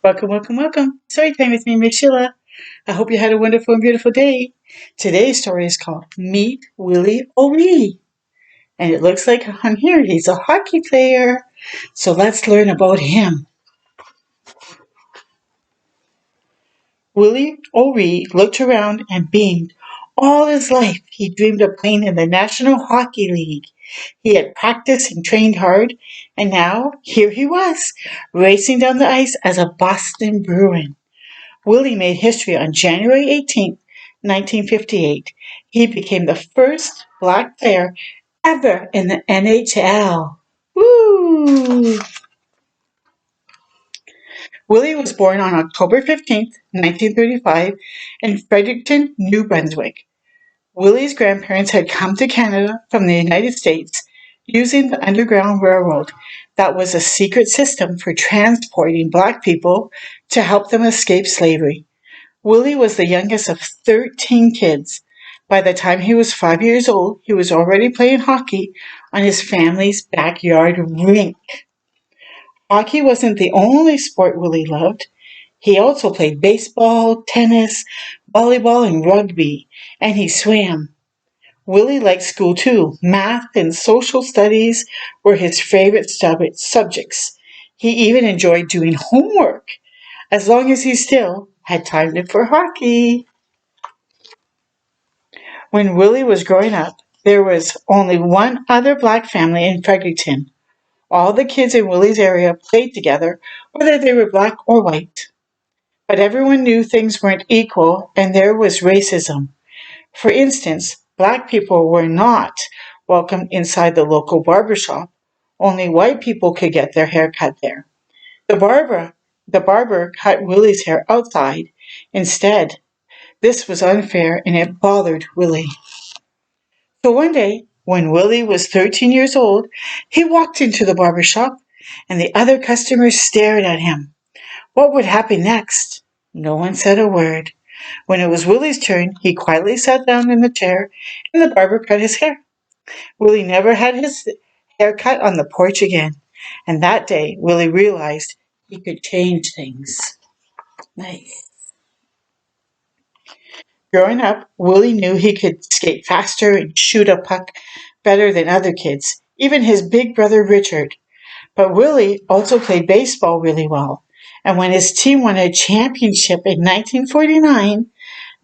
Welcome, welcome, welcome. Story time with me, Miss Sheila. I hope you had a wonderful and beautiful day. Today's story is called Meet Willie O'Ree. And it looks like on here he's a hockey player. So let's learn about him. Willie O'Ree looked around and beamed. All his life he dreamed of playing in the National Hockey League. He had practiced and trained hard, and now here he was, racing down the ice as a Boston Bruin. Willie made history on January 18th, 1958. He became the first black player ever in the NHL. Woo! Willie was born on October 15th, 1935, in Fredericton, New Brunswick. Willie's grandparents had come to Canada from the United States using the Underground Railroad. That was a secret system for transporting black people to help them escape slavery. Willie was the youngest of 13 kids. By the time he was 5 years old, he was already playing hockey on his family's backyard rink. Hockey wasn't the only sport Willie loved. He also played baseball, tennis, volleyball, and rugby, and he swam. Willie liked school too. Math and social studies were his favorite subjects. He even enjoyed doing homework, as long as he still had time for hockey. When Willie was growing up, there was only one other black family in Fredericton. All the kids in Willie's area played together, whether they were black or white. But everyone knew things weren't equal and there was racism. For instance, black people were not welcome inside the local barber shop. Only white people could get their hair cut there. The barber cut Willie's hair outside instead. This was unfair and it bothered Willie. So one day, when Willie was 13 years old, he walked into the barber shop and the other customers stared at him. What would happen next? No one said a word. When it was Willie's turn, he quietly sat down in the chair and the barber cut his hair. Willie never had his hair cut on the porch again. And that day, Willie realized he could change things. Nice. Growing up, Willie knew he could skate faster and shoot a puck better than other kids, even his big brother Richard. But Willie also played baseball really well. And when his team won a championship in 1949,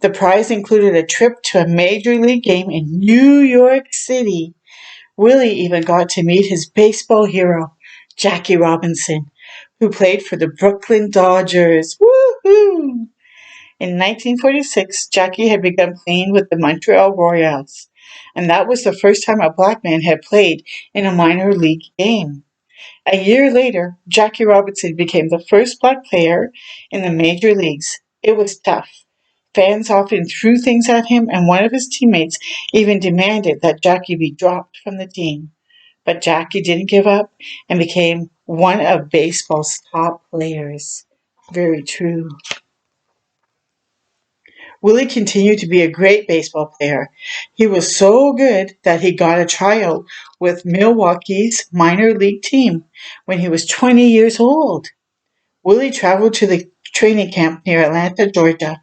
the prize included a trip to a major league game in New York City. Willie even got to meet his baseball hero, Jackie Robinson, who played for the Brooklyn Dodgers. Woohoo! In 1946, Jackie had begun playing with the Montreal Royals, and that was the first time a black man had played in a minor league game. A year later, Jackie Robinson became the first black player in the major leagues. It was tough. Fans often threw things at him, and one of his teammates even demanded that Jackie be dropped from the team. But Jackie didn't give up and became one of baseball's top players. Very true. Willie continued to be a great baseball player. He was so good that he got a tryout with Milwaukee's minor league team when he was 20 years old. Willie traveled to the training camp near Atlanta, Georgia.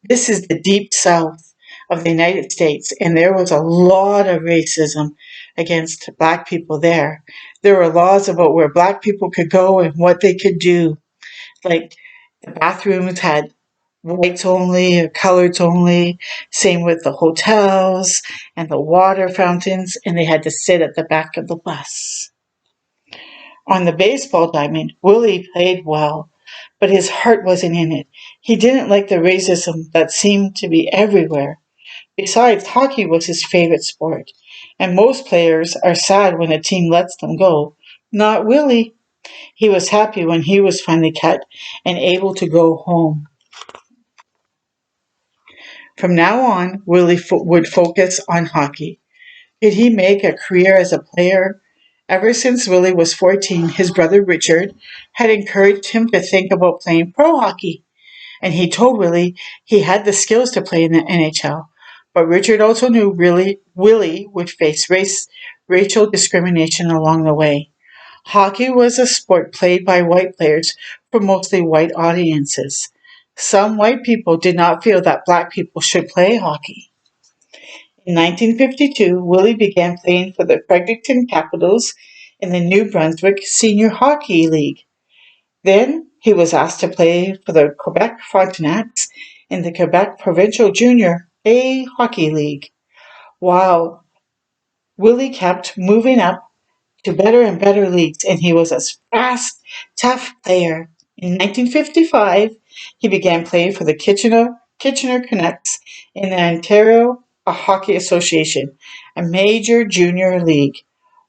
This is the deep south of the United States, and there was a lot of racism against black people there. There were laws about where black people could go and what they could do. Like the bathrooms had whites only or coloreds only. Same with the hotels and the water fountains, and they had to sit at the back of the bus. On the baseball diamond, Willie played well, but his heart wasn't in it. He didn't like the racism that seemed to be everywhere. Besides, hockey was his favorite sport, and most players are sad when a team lets them go. Not Willie. He was happy when he was finally cut and able to go home. From now on, Willie would focus on hockey. Did he make a career as a player? Ever since Willie was 14, his brother Richard had encouraged him to think about playing pro hockey. And he told Willie he had the skills to play in the NHL. But Richard also knew Willie would face racial discrimination along the way. Hockey was a sport played by white players for mostly white audiences. Some white people did not feel that black people should play hockey. In 1952, Willie began playing for the Fredericton Capitals in the New Brunswick Senior Hockey League. Then he was asked to play for the Quebec Frontenacs in the Quebec Provincial Junior A Hockey League. While Willie kept moving up to better and better leagues, and he was a fast, tough player. In 1955, he began playing for the Kitchener Canucks in the Ontario Hockey Association, a major junior league.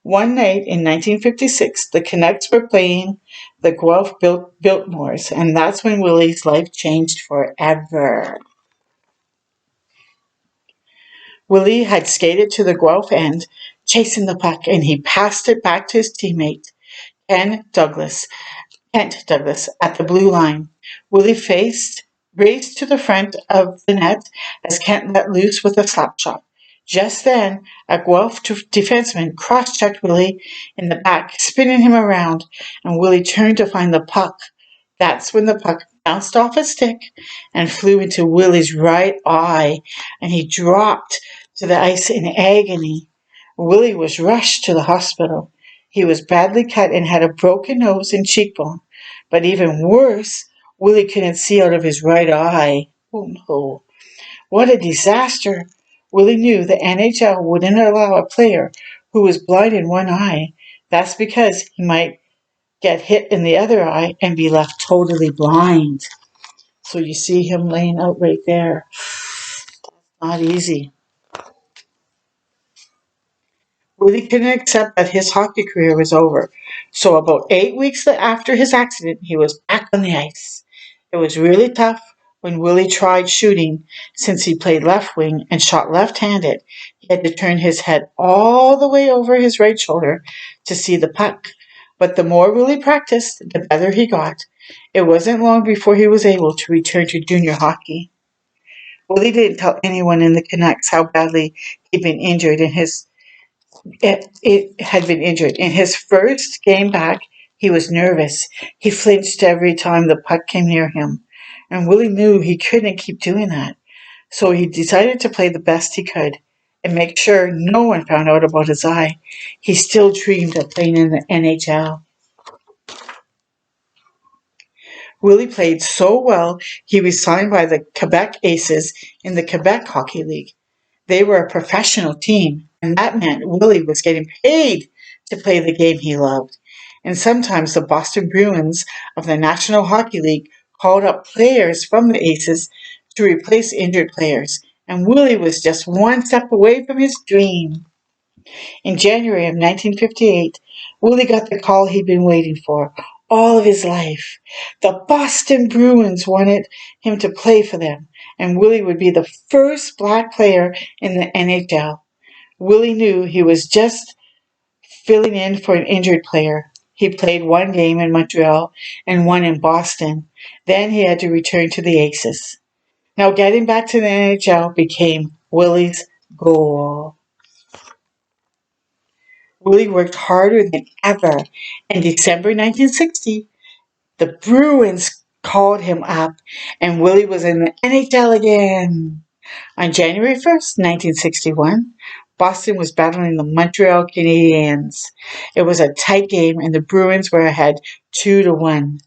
One night in 1956, the Canucks were playing the Guelph Biltmores, and that's when Willie's life changed forever. Willie had skated to the Guelph end, chasing the puck, and he passed it back to his teammate, Kent Douglas, at the blue line. Willie raced to the front of the net as Kent let loose with a slap shot. Just then, a Guelph defenseman cross-checked Willie in the back, spinning him around, and Willie turned to find the puck. That's when the puck bounced off his stick and flew into Willie's right eye, and he dropped to the ice in agony. Willie was rushed to the hospital. He was badly cut and had a broken nose and cheekbone. But even worse, Willie couldn't see out of his right eye. Oh no. What a disaster. Willie knew the NHL wouldn't allow a player who was blind in one eye. That's because he might get hit in the other eye and be left totally blind. So you see him laying out right there. Not easy. Willie couldn't accept that his hockey career was over. So about 8 weeks after his accident, he was back on the ice. It was really tough when Willie tried shooting. Since he played left wing and shot left-handed, he had to turn his head all the way over his right shoulder to see the puck. But the more Willie practiced, the better he got. It wasn't long before he was able to return to junior hockey. Willie didn't tell anyone in the Canucks how badly he'd been injured it had been injured. In his first game back, he was nervous. He flinched every time the puck came near him. And Willie knew he couldn't keep doing that. So he decided to play the best he could and make sure no one found out about his eye. He still dreamed of playing in the NHL. Willie played so well, he was signed by the Quebec Aces in the Quebec Hockey League. They were a professional team, and that meant Willie was getting paid to play the game he loved. And sometimes the Boston Bruins of the National Hockey League called up players from the Aces to replace injured players, and Willie was just one step away from his dream. In January of 1958, Willie got the call he'd been waiting for all of his life. The Boston Bruins wanted him to play for them, and Willie would be the first black player in the NHL. Willie knew he was just filling in for an injured player. He played one game in Montreal and one in Boston. Then he had to return to the Aces. Now getting back to the NHL became Willie's goal. Willie worked harder than ever. In December 1960, the Bruins called him up, and Willie was in the NHL again. On January 1st, 1961, Boston was battling the Montreal Canadiens. It was a tight game, and the Bruins were ahead 2-1.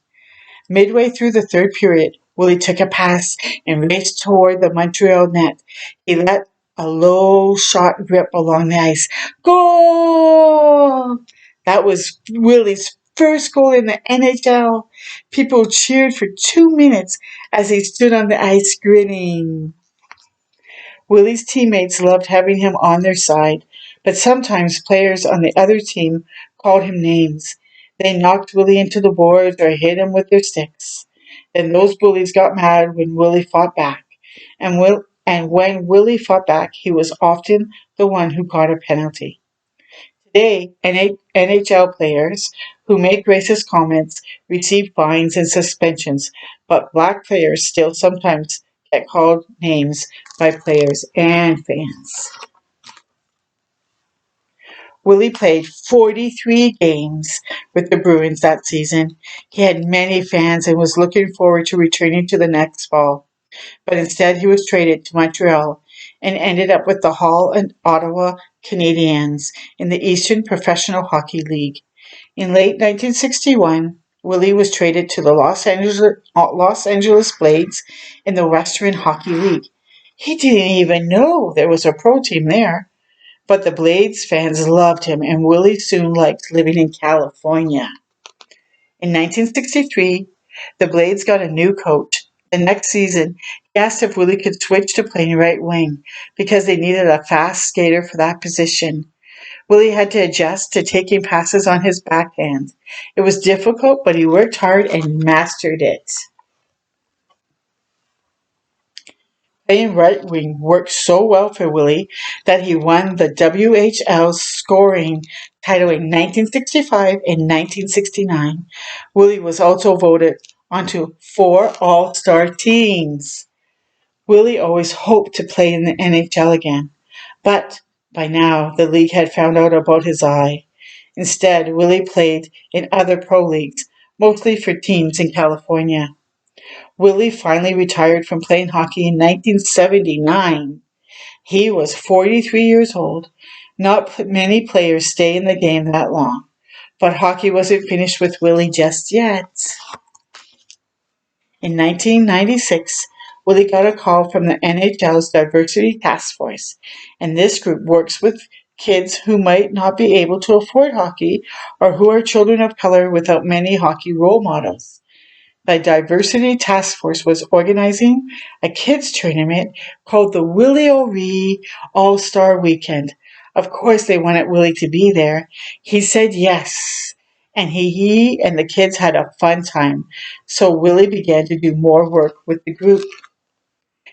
Midway through the third period, Willie took a pass and raced toward the Montreal net. He let a low shot rip along the ice. Goal! That was Willie's first goal in the NHL. People cheered for 2 minutes as he stood on the ice grinning. Willie's teammates loved having him on their side, but sometimes players on the other team called him names. They knocked Willie into the boards or hit him with their sticks. Then those bullies got mad when Willie fought back. And when Willie fought back, he was often the one who got a penalty. Today, NHL players who make racist comments receive fines and suspensions, but black players still sometimes get called names by players and fans. Willie played 43 games with the Bruins that season. He had many fans and was looking forward to returning to the next fall. But instead he was traded to Montreal and ended up with the Hull and Ottawa Canadiens in the Eastern Professional Hockey League. In late 1961, Willie was traded to the Los Angeles Blades in the Western Hockey League. He didn't even know there was a pro team there. But the Blades fans loved him, and Willie soon liked living in California. In 1963, the Blades got a new coach. The next season, he asked if Willie could switch to playing right wing because they needed a fast skater for that position. Willie had to adjust to taking passes on his backhand. It was difficult, but he worked hard and mastered it. Playing right wing worked so well for Willie that he won the WHL scoring title in 1965 and 1969. Willie was also voted onto 4 All-Star teams. Willie always hoped to play in the NHL again, but by now the league had found out about his eye. Instead, Willie played in other pro leagues, mostly for teams in California. Willie finally retired from playing hockey in 1979. He was 43 years old. Not many players stay in the game that long, but hockey wasn't finished with Willie just yet. In 1996, Willie got a call from the NHL's Diversity Task Force, and this group works with kids who might not be able to afford hockey or who are children of color without many hockey role models. The Diversity Task Force was organizing a kids tournament called the Willie O'Ree All-Star Weekend. Of course, they wanted Willie to be there. He said yes, and he and the kids had a fun time. So Willie began to do more work with the group.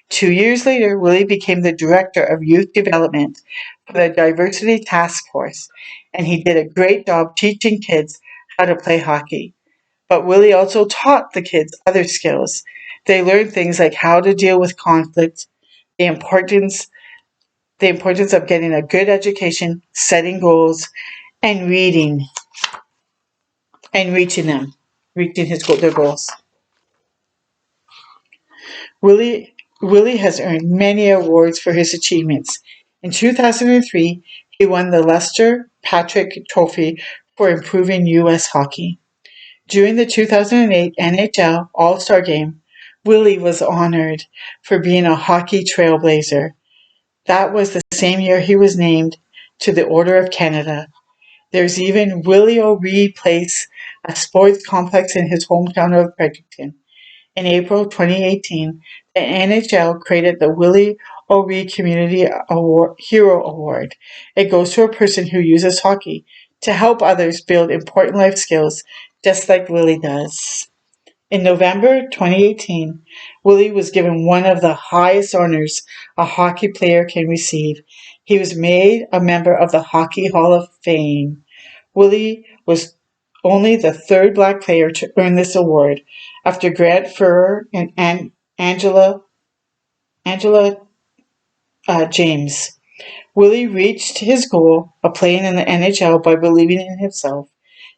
2 years later, Willie became the director of youth development for the Diversity Task Force, and he did a great job teaching kids how to play hockey. But Willie also taught the kids other skills. They learned things like how to deal with conflict, the importance of getting a good education, setting goals, and reading and reaching their goals. Willie has earned many awards for his achievements. In 2003, he won the Lester Patrick Trophy for improving U.S. hockey. During the 2008 NHL All-Star Game, Willie was honored for being a hockey trailblazer. That was the same year he was named to the Order of Canada. There's even Willie O'Ree Place, a sports complex in his hometown of Fredericton. In April 2018, the NHL created the Willie O'Ree Community Hero Award. It goes to a person who uses hockey to help others build important life skills, just like Willie does. In November 2018, Willie was given one of the highest honors a hockey player can receive. He was made a member of the Hockey Hall of Fame. Willie was only the third Black player to earn this award, after Grant Fuhrer and Angela James. Willie reached his goal of playing in the NHL by believing in himself.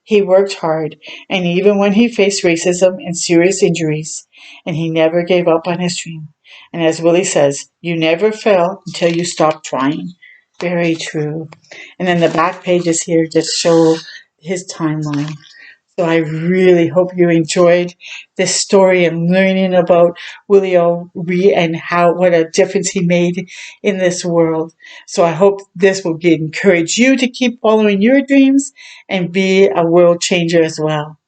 He worked hard, and even when he faced racism and serious injuries, and he never gave up on his dream. And as Willie says, you never fail until you stop trying. Very true. And then the back pages here just show his timeline. So I really hope you enjoyed this story and learning about Willie O'Ree and what a difference he made in this world. So I hope this will encourage you to keep following your dreams and be a world changer as well.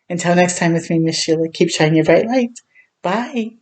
Until next time with me, Miss Sheila, keep shining your bright light. Bye.